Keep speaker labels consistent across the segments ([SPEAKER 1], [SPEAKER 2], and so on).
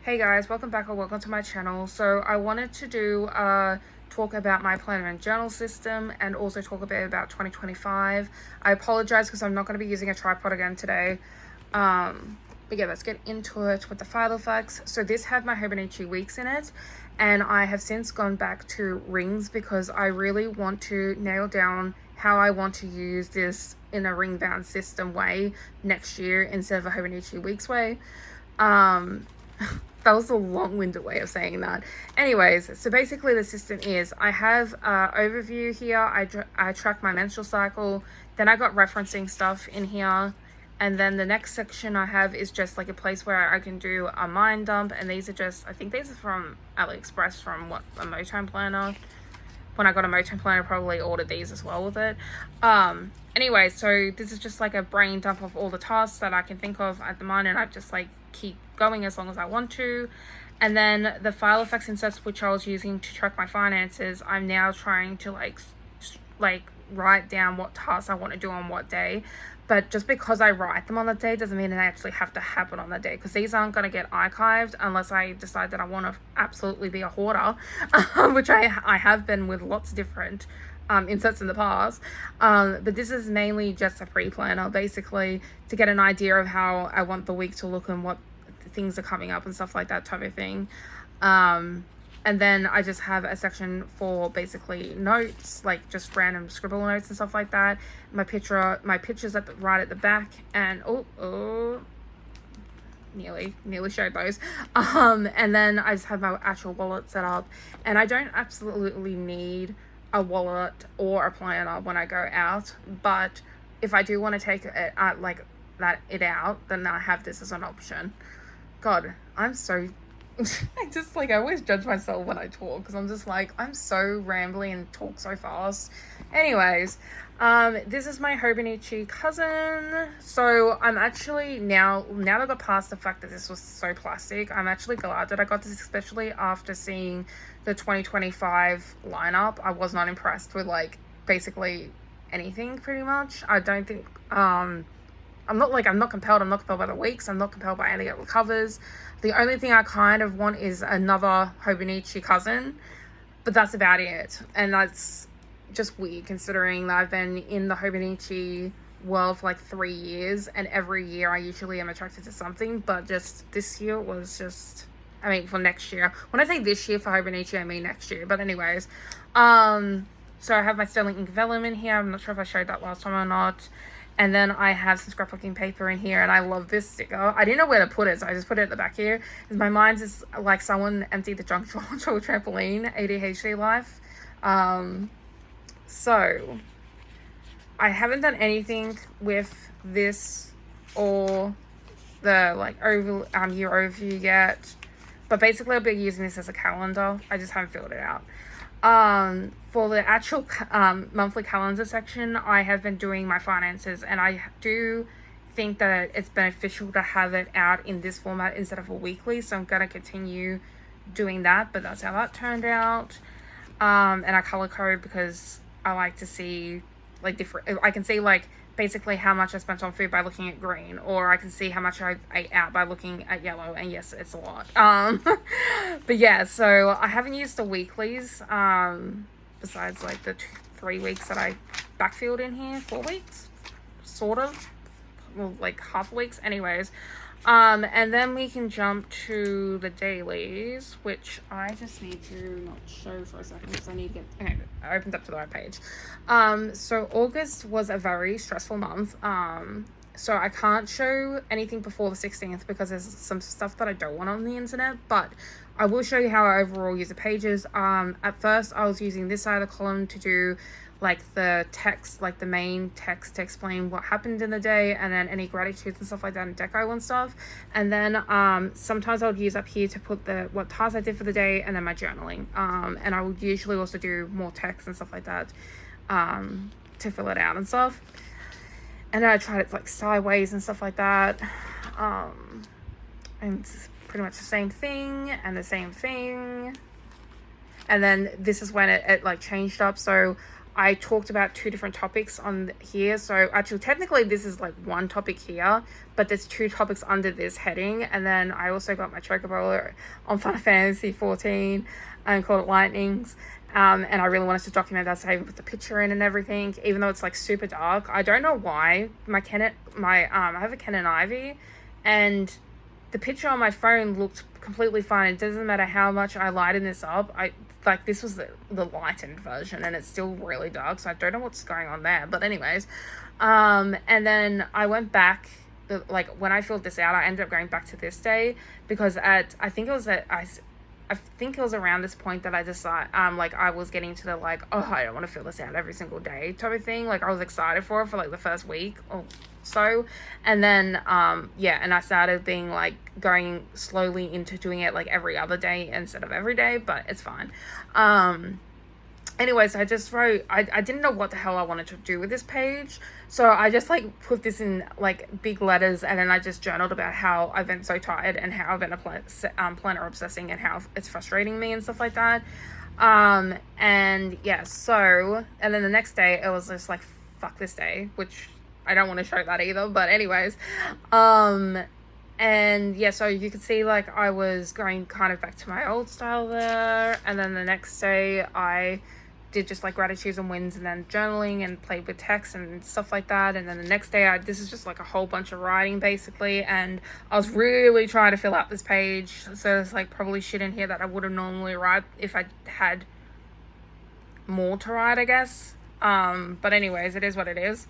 [SPEAKER 1] Hey guys, welcome back or welcome to my channel. So I wanted to do talk about my planner and journal system and also talk a bit about 2025. I apologize because I'm not going to be using a tripod again today. But yeah, let's get into it with the file effects. So this had my Hobonichi weeks in it, and I have since gone back to rings because I really want to nail down how I want to use this in a ring bound system way next year instead of a Hobonichi weeks way. That was a long-winded way of saying that. Anyways, so basically the system is I have overview here. I track my menstrual cycle. Then I got referencing stuff in here. And then the next section I have is just like a place where I can do a mind dump. And these are just, I think these are from AliExpress from a Motown planner. When I got a Motown planner, I probably ordered these as well with it. Anyway, so this is just like a brain dump of all the tasks that I can think of at the moment. I just like keep going as long as I want to. And then the file effects inserts, which I was using to track my finances, I'm now trying to like write down what tasks I want to do on what day. But just because I write them on the day doesn't mean they actually have to happen on the day, because these aren't going to get archived unless I decide that I want to absolutely be a hoarder, which I have been with lots of different inserts in the past. But this is mainly just a pre-planner, basically, to get an idea of how I want the week to look and what things are coming up and stuff like that type of thing. And then I just have a section for basically notes, like just random scribble notes and stuff like that. My pictures right at the back, and nearly showed those. And then I just have my actual wallet set up, and I don't absolutely need a wallet or a planner when I go out, but if I do want to take it out, then I have this as an option. God, I'm so I always judge myself when I talk because I'm just like, I'm so rambly and talk so fast. Anyways, this is my Hobonichi Cousin. So I'm actually now that I got past the fact that this was so plastic, I'm actually glad that I got this, especially after seeing the 2025 lineup. I was not impressed with basically anything pretty much. I don't think I'm not compelled. I'm not compelled by the weeks. I'm not compelled by any of the covers. The only thing I kind of want is another Hobonichi Cousin, but that's about it. And that's just weird considering that I've been in the Hobonichi world for like 3 years, and every year I usually am attracted to something, but just this year was just, for next year. When I say this year for Hobonichi, I mean next year. But anyways, so I have my Sterling Ink Vellum in here. I'm not sure if I showed that last time or not. And then I have some scrapbooking paper in here, and I love this sticker. I didn't know where to put it, so I just put it at the back here. My mind is like someone emptied the junk drawer to a trampoline, ADHD life. So I haven't done anything with this or the year overview yet, but basically I'll be using this as a calendar. I just haven't filled it out. For the actual monthly calendar section, I have been doing my finances, and I do think that it's beneficial to have it out in this format instead of a weekly, so I'm going to continue doing that. But that's how that turned out. And I color code because I like to see I can see basically how much I spent on food by looking at green, or I can see how much I ate out by looking at yellow, and yes, it's a lot. But yeah, so I haven't used the weeklies, besides the 3 weeks that I backfilled in here, 4 weeks, sort of, well, half weeks, anyways. And then we can jump to the dailies, which I just need to not show for a second because I need to get, okay, I opened up to the right page. So August was a very stressful month. So I can't show anything before the 16th because there's some stuff that I don't want on the internet, but I will show you how I overall use the pages. At first I was using this side of the column to do the text, the main text to explain what happened in the day, and then any gratitudes and stuff like that, and deco and stuff. And then sometimes I would use up here to put what tasks I did for the day, and then my journaling. And I would usually also do more text and stuff like that to fill it out and stuff. And then I tried it sideways and stuff like that. And it's pretty much the same thing and the same thing. And then this is when it changed up. So I talked about 2 different topics on here. So actually, technically, this is like one topic here, but there's 2 topics under this heading. And then I also got my chocobo on Final Fantasy 14 and called it Lightnings. And I really wanted to document that, so I put the picture in and everything, even though it's like super dark. I don't know why. I have a Canon Ivy, and the picture on my phone looked completely fine. It doesn't matter how much I lighten this up. This was the lightened version, and it's still really dark, so I don't know what's going on there. But anyways, and then I went back. When I filled this out, I ended up going back to this day because I think it was around this point that I decided, I was getting to the, I don't want to fill this out every single day type of thing. I was excited for it for, the first week or so. And then, and I started being, going slowly into doing it, every other day instead of every day, but it's fine. Anyways, I just wrote, I didn't know what the hell I wanted to do with this page. So I just put this in big letters, and then I just journaled about how I've been so tired and how I've been planner obsessing and how it's frustrating me and stuff like that. And then the next day it was just fuck this day, which I don't want to show that either, but anyways. So you could see I was going kind of back to my old style there, and then the next day I did just gratitudes and wins and then journaling and played with text and stuff like that. And then the next day this is just a whole bunch of writing basically, and I was really trying to fill out this page, so there's probably shit in here that I would have normally write if I had more to write, I guess. But anyways, it is what it is.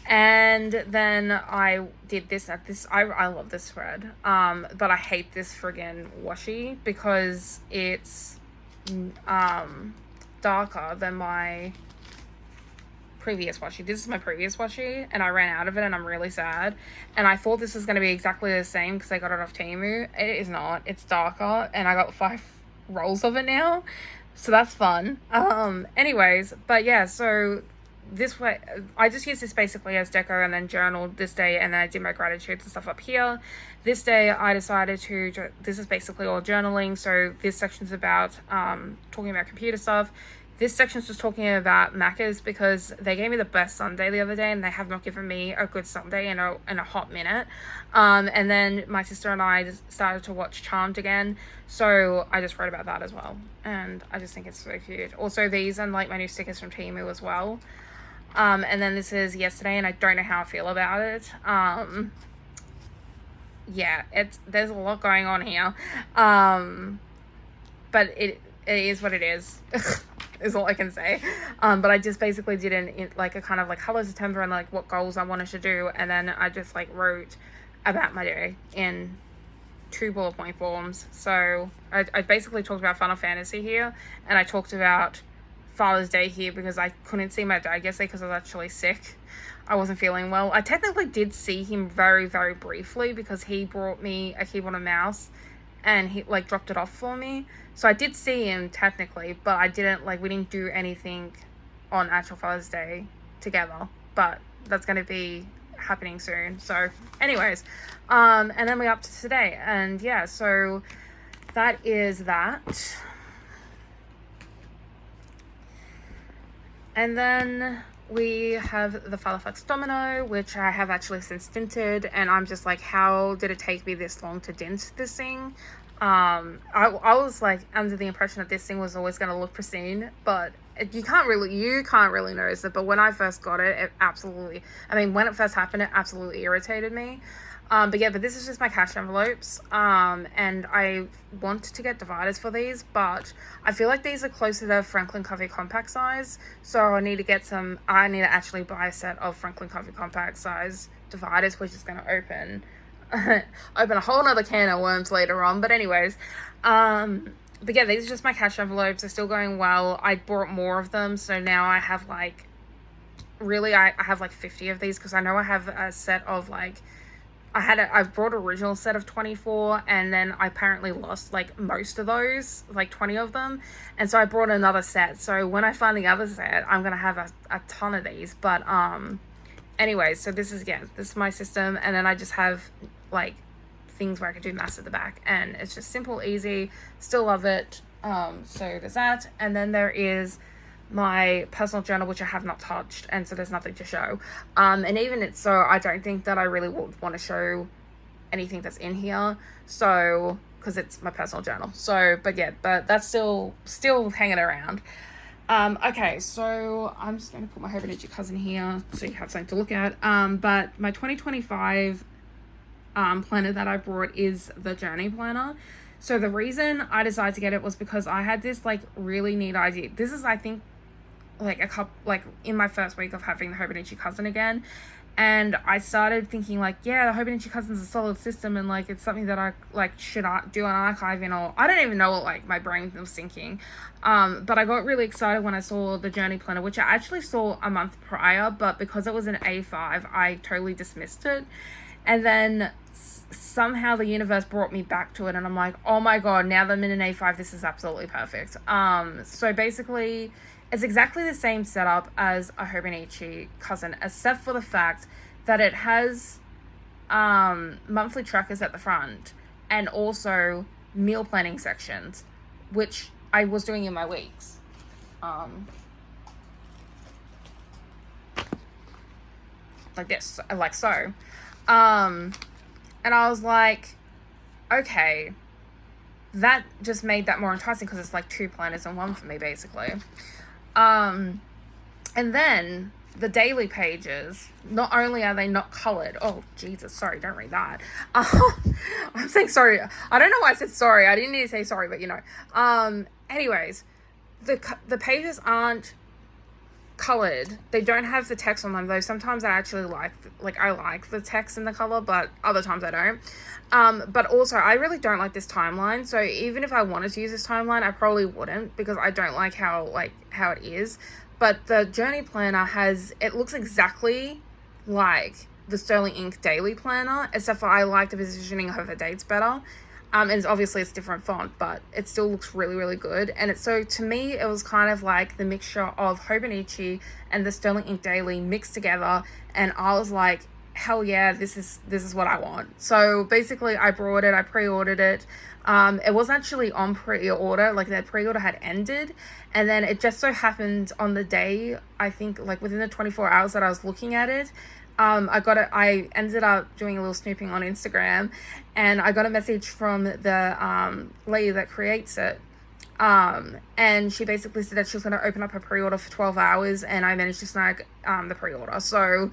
[SPEAKER 1] And then I did this I love this thread, but I hate this friggin' washi because it's darker than my previous washi. This is my previous washi, and I ran out of it, and I'm really sad. And I thought this was going to be exactly the same because I got it off Temu. It is not. It's darker, and I got 5 rolls of it now, so that's fun. Anyways, but yeah, so this way I just used this basically as deco, and then journaled this day, and then I did my gratitudes and stuff up here. This day I decided to, this is basically all journaling, so this section's about talking about computer stuff. This section's just talking about Macca's because they gave me the best sundae the other day, and they have not given me a good sundae in a hot minute. And then my sister and I just started to watch Charmed again, so I just wrote about that as well, and I just think it's so cute. Also, these and my new stickers from Temu as well. And then this is yesterday, and I don't know how I feel about it. There's a lot going on here. But it is what it is. Is all I can say. But I just basically did a kind of Hello September and what goals I wanted to do, and then I just wrote about my day in 2 bullet point forms. So I basically talked about Final Fantasy here, and I talked about Father's Day here because I couldn't see my dad yesterday because I was actually sick. I wasn't feeling well. I technically did see him very, very briefly because he brought me a keyboard and mouse, and he dropped it off for me. So I did see him technically, but I didn't we didn't do anything on actual Father's Day together. But that's going to be happening soon. So anyways, and then we're up to today, and yeah, so that is that. And then we have the Filofax Domino, which I have actually since dinted, and I'm just how did it take me this long to dint this thing? I was under the impression that this thing was always going to look pristine, but you can't really notice it. But when I first got it, when it first happened, it absolutely irritated me. But this is just my cash envelopes, and I want to get dividers for these, but I feel these are closer to Franklin Covey compact size, so I need to actually buy a set of Franklin Covey compact size dividers, which is going to open a whole nother can of worms later on. But anyways, these are just my cash envelopes. They're still going well. I bought more of them, so now I have I have 50 of these, because I know I have a set of I brought an original set of 24, and then I apparently lost most of those, 20 of them, and so I brought another set. So when I find the other set, I'm gonna have a ton of these. But anyways, so this is my system, and then I just have things where I can do maths at the back, and it's just simple, easy, still love it. So there's that, and then there is my personal journal, which I have not touched, and so there's nothing to show. And even it's so, I don't think that I really would want to show anything that's in here, so because it's my personal journal. So but that's still hanging around. Okay, so I'm just going to put my Hobonichi Cousin here so you have something to look at. But my 2025 planner that I brought is the Journey Planner. So the reason I decided to get it was because I had this like really neat idea. This is, I think, like in my first week of having the Hobonichi Cousin again, and I started thinking like, yeah, the Hobonichi Cousin is a solid system, and like it's something that I like should do an archive in, or I don't even know what like my brain was thinking. But I got really excited when I saw the Journey Planner, which I actually saw a month prior, but because it was an A5, I totally dismissed it. And then somehow the universe brought me back to it, and I'm like, oh my god, now that I'm in an A5, this is absolutely perfect. So basically, it's exactly the same setup as a Hobonichi Cousin, except for the fact that it has monthly trackers at the front and also meal planning sections, which I was doing in my weeks. Like this, like so. And I was like, okay, that just made that more enticing because it's like 2 planners in one for me, basically. And then the daily pages, not only are they not colored, oh Jesus, sorry, don't read that. I'm saying sorry. I don't know why I said sorry. I didn't need to say sorry, but you know. Anyways, the pages aren't colored. They don't have the text on them, though sometimes I actually like the text in the color, but other times I don't. But also I really don't like this timeline, so even if I wanted to use this timeline, I probably wouldn't, because I don't like how it is. But the Journey Planner it looks exactly like the Sterling Ink Daily Planner, except for I like the positioning of the dates better. And obviously it's different font, but it still looks really, really good. And so to me, it was kind of like the mixture of Hobonichi and the Sterling Ink Daily mixed together. And I was like, hell yeah, this is what I want. So basically I brought it, I pre-ordered it. It was actually on pre-order, like the pre-order had ended. And then it just so happened on the day, I think like within the 24 hours that I was looking at it, I ended up doing a little snooping on Instagram, and I got a message from the lady that creates it. And she basically said that she was going to open up her pre-order for 12 hours, and I managed to snag the pre-order. So,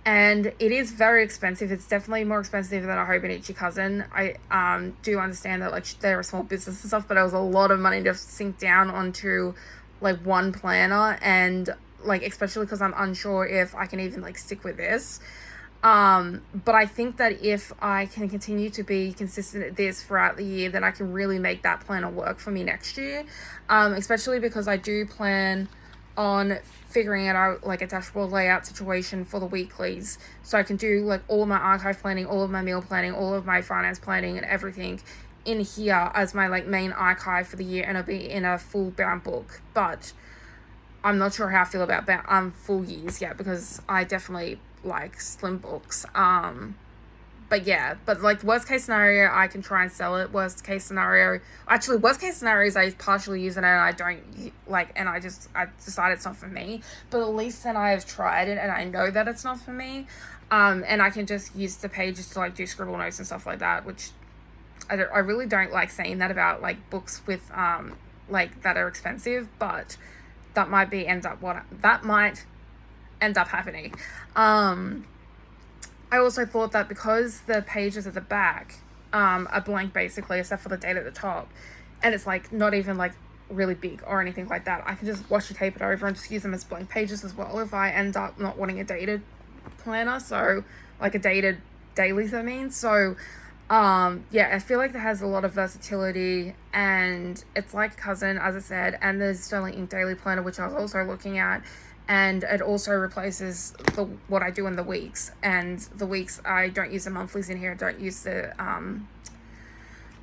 [SPEAKER 1] and it is very expensive. It's definitely more expensive than a Hobonichi Cousin. I do understand that like they're a small business and stuff, but it was a lot of money to sink down onto like one planner, and like especially because I'm unsure if I can even like stick with this. But I think that if I can continue to be consistent at this throughout the year, then I can really make that planner work for me next year. Especially because I do plan on figuring it out like a dashboard layout situation for the weeklies, so I can do like all of my archive planning, all of my meal planning, all of my finance planning and everything in here as my like main archive for the year, and it'll be in a full bound book. But I'm not sure how I feel about full years yet, because I definitely like slim books. But like worst case scenario, I can try and sell it. Worst case scenario is I partially use it and I don't like, and I decided it's not for me. But at least then I have tried it and I know that it's not for me. And I can just use the pages to like do scribble notes and stuff like that, which I really don't like saying that about like books with like that are expensive, but that might end up happening. I also thought that because the pages at the back are blank basically, except for the date at the top, and it's like not even like really big or anything like that, I can just washi tape it over and just use them as blank pages as well if I end up not wanting a dated planner, so like a dated dailies I mean. So I feel like that has a lot of versatility, and it's like Cousin, as I said, and there's Sterling Ink Daily Planner, which I was also looking at, and it also replaces what I do in the weeks. And the weeks, I don't use the monthlies in here, I don't use the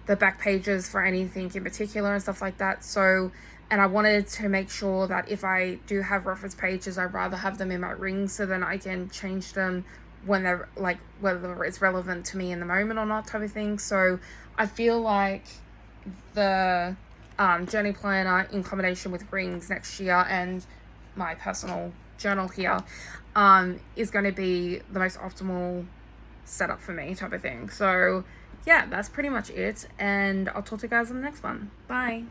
[SPEAKER 1] back pages for anything in particular and stuff like that. So, and I wanted to make sure that if I do have reference pages, I'd rather have them in my rings so then I can change them when they're like, whether it's relevant to me in the moment or not, type of thing. So I feel like the journey planner in combination with rings next year and my personal journal here is going to be the most optimal setup for me type of thing. So yeah, that's pretty much it, and I'll talk to you guys on the next one. Bye.